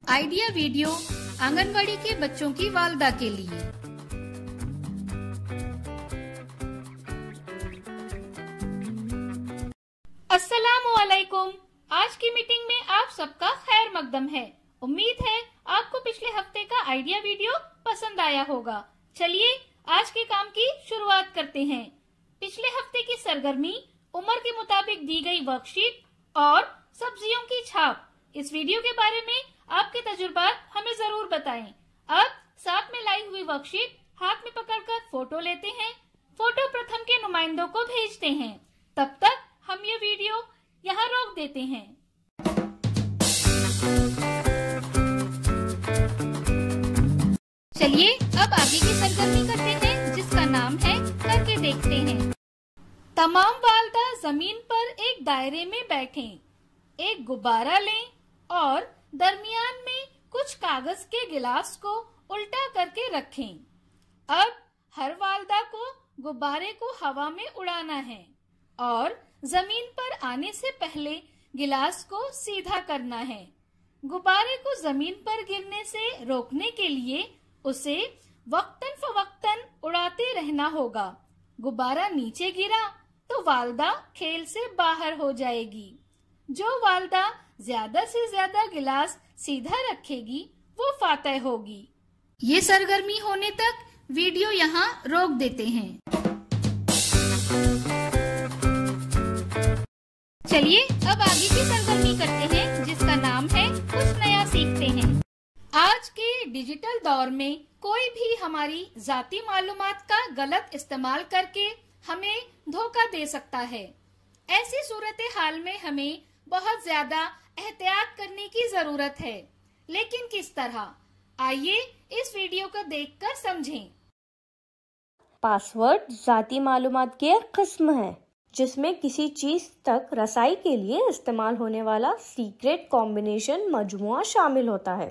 Idea video anganwadi के बच्चों की वालदा के लिए। अस्सलामुअलैकुम। आज की मीटिंग में आप सबका खैर मकदम है। उम्मीद है आपको पिछले हफ्ते का आइडिया वीडियो पसंद आया होगा। चलिए आज के काम की शुरुआत करते हैं। पिछले हफ्ते की सरगर्मी उम्र के मुताबिक दी गई वर्कशीट और सब्जियों की छाप। इस वीडियो के बारे में आपके तजुर्बात हमें जरूर बताएं। अब साथ में लाई हुई वर्कशीट हाथ में पकड़कर फोटो लेते हैं। फोटो प्रथम के नुमाइंदों को भेजते हैं। तब तक हम ये वीडियो यहाँ रोक देते हैं। चलिए अब आगे की सरगर्मी करते हैं, जिसका नाम है करके देखते हैं। तमाम वालदा जमीन पर एक दायरे में बैठें। एक गुब्बारा लें और दरमियान में कुछ कागज के गिलास को उल्टा करके रखें। अब हर वालदा को गुब्बारे को हवा में उड़ाना है और जमीन पर आने से पहले गिलास को सीधा करना है। गुब्बारे को जमीन पर गिरने से रोकने के लिए उसे वक्तन फवक्तन उड़ाते रहना होगा। गुब्बारा नीचे गिरा तो वालदा खेल से बाहर हो जाएगी। जो वालदा ज्यादा से ज्यादा गिलास सीधा रखेगी वो फातह होगी। ये सरगर्मी होने तक वीडियो यहाँ रोक देते हैं। चलिए अब आगे की सरगर्मी करते हैं, जिसका नाम है कुछ नया सीखते हैं। आज के डिजिटल दौर में कोई भी हमारी जाती मालूमात का गलत इस्तेमाल करके हमें धोखा दे सकता है। ऐसी सूरत हाल में हमें बहुत ज्यादा एहतियात करने की जरूरत है, लेकिन किस तरह? आइए इस वीडियो को देखकर समझें। पासवर्ड जाती मालूमात की एक किस्म है जिसमें किसी चीज तक रसाई के लिए इस्तेमाल होने वाला सीक्रेट कॉम्बिनेशन मजमुआ शामिल होता है।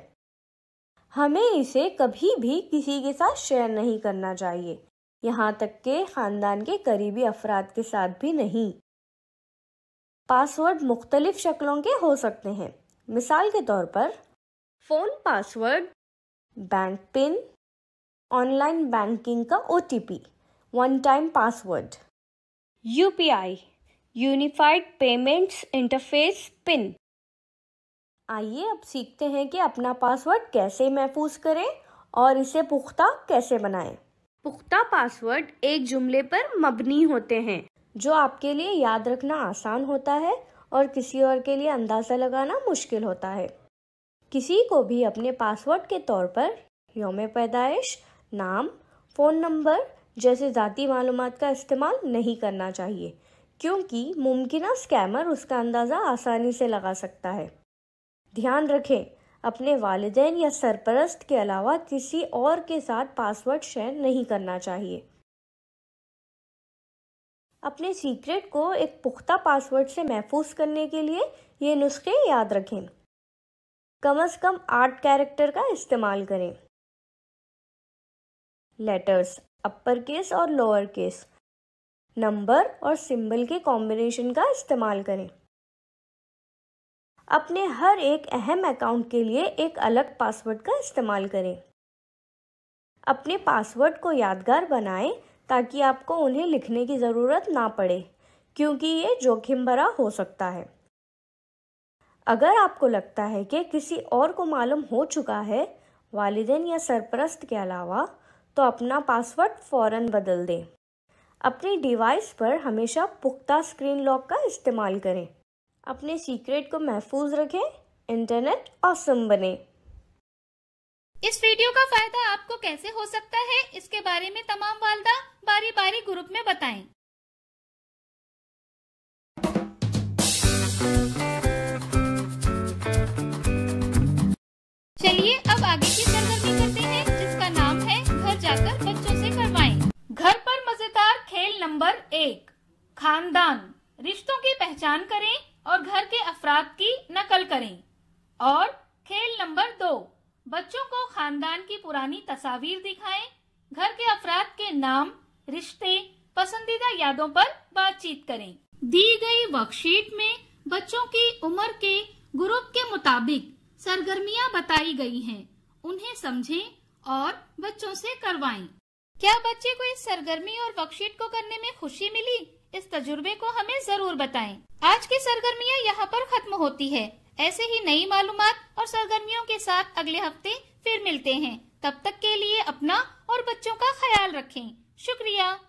हमें इसे कभी भी किसी के साथ शेयर नहीं करना चाहिए, यहाँ तक के खानदान के करीबी अफराद के साथ भी नहीं। पासवर्ड मुख्तलिफ शक्लों के हो सकते हैं। मिसाल के तौर पर phone password, bank pin, online banking का OTP, one time password, UPI unified payments interface pin. आइए अब सीखते हैं कि अपना पासवर्ड कैसे महफूज करें और इसे पुख्ता कैसे बनाएं। पुख्ता पासवर्ड एक जुमले पर मबनी होते हैं जो आपके लिए याद रखना आसान होता है और किसी और के लिए अंदाज़ा लगाना मुश्किल होता है। किसी को भी अपने पासवर्ड के तौर पर यौम पैदाइश, नाम, फ़ोन नंबर जैसे ज़ाती मालूमात का इस्तेमाल नहीं करना चाहिए, क्योंकि मुमकिना स्कैमर उसका अंदाज़ा आसानी से लगा सकता है। ध्यान रखें, अपने वालिदैन या सरपरस्त के अलावा किसी और के साथ पासवर्ड शेयर नहीं करना चाहिए। अपने सीक्रेट को एक पुख्ता पासवर्ड से महफूज करने के लिए ये नुस्खे याद रखें। कम से कम 8 कैरेक्टर का इस्तेमाल करें। लेटर्स अपर केस और लोअर केस, नंबर और सिंबल के कॉम्बिनेशन का इस्तेमाल करें। अपने हर एक अहम अकाउंट के लिए एक अलग पासवर्ड का इस्तेमाल करें। अपने पासवर्ड को यादगार बनाएं ताकि आपको उन्हें लिखने की ज़रूरत ना पड़े, क्योंकि ये जोखिम भरा हो सकता है। अगर आपको लगता है कि किसी और को मालूम हो चुका है, वालिदैन या सरपरस्त के अलावा, तो अपना पासवर्ड फ़ौरन बदल दें। अपनी डिवाइस पर हमेशा पुख्ता स्क्रीन लॉक का इस्तेमाल करें। अपने सीक्रेट को महफूज रखें। इंटरनेट ऑसम बने। इस वीडियो का फायदा आपको कैसे हो सकता है, इसके बारे में तमाम वालदा बारी बारी ग्रुप में बताएं। चलिए अब आगे की सरगर्मी करते हैं, जिसका नाम है घर जाकर बच्चों से करवाएं। घर पर मजेदार खेल नंबर 1, खानदान। रिश्तों की पहचान करें और घर के अफराद की नकल करें। और खेल नंबर 2, बच्चों को खानदान की पुरानी तस्वीर दिखाएं। घर के अफराद के नाम, रिश्ते, पसंदीदा यादों पर बातचीत करें। दी गई वर्कशीट में बच्चों की उम्र के ग्रुप के मुताबिक सरगर्मियां बताई गई हैं, उन्हें समझें और बच्चों से करवाएं। क्या बच्चे को इस सरगर्मी और वर्कशीट को करने में खुशी मिली? इस तजुर्बे को हमें जरूर बताएं। आज की सरगर्मियां यहाँ पर खत्म होती है। ऐसे ही नई मालूमात और सरगर्मियों के साथ अगले हफ्ते फिर मिलते हैं। तब तक के लिए अपना और बच्चों का ख्याल रखें। शुक्रिया।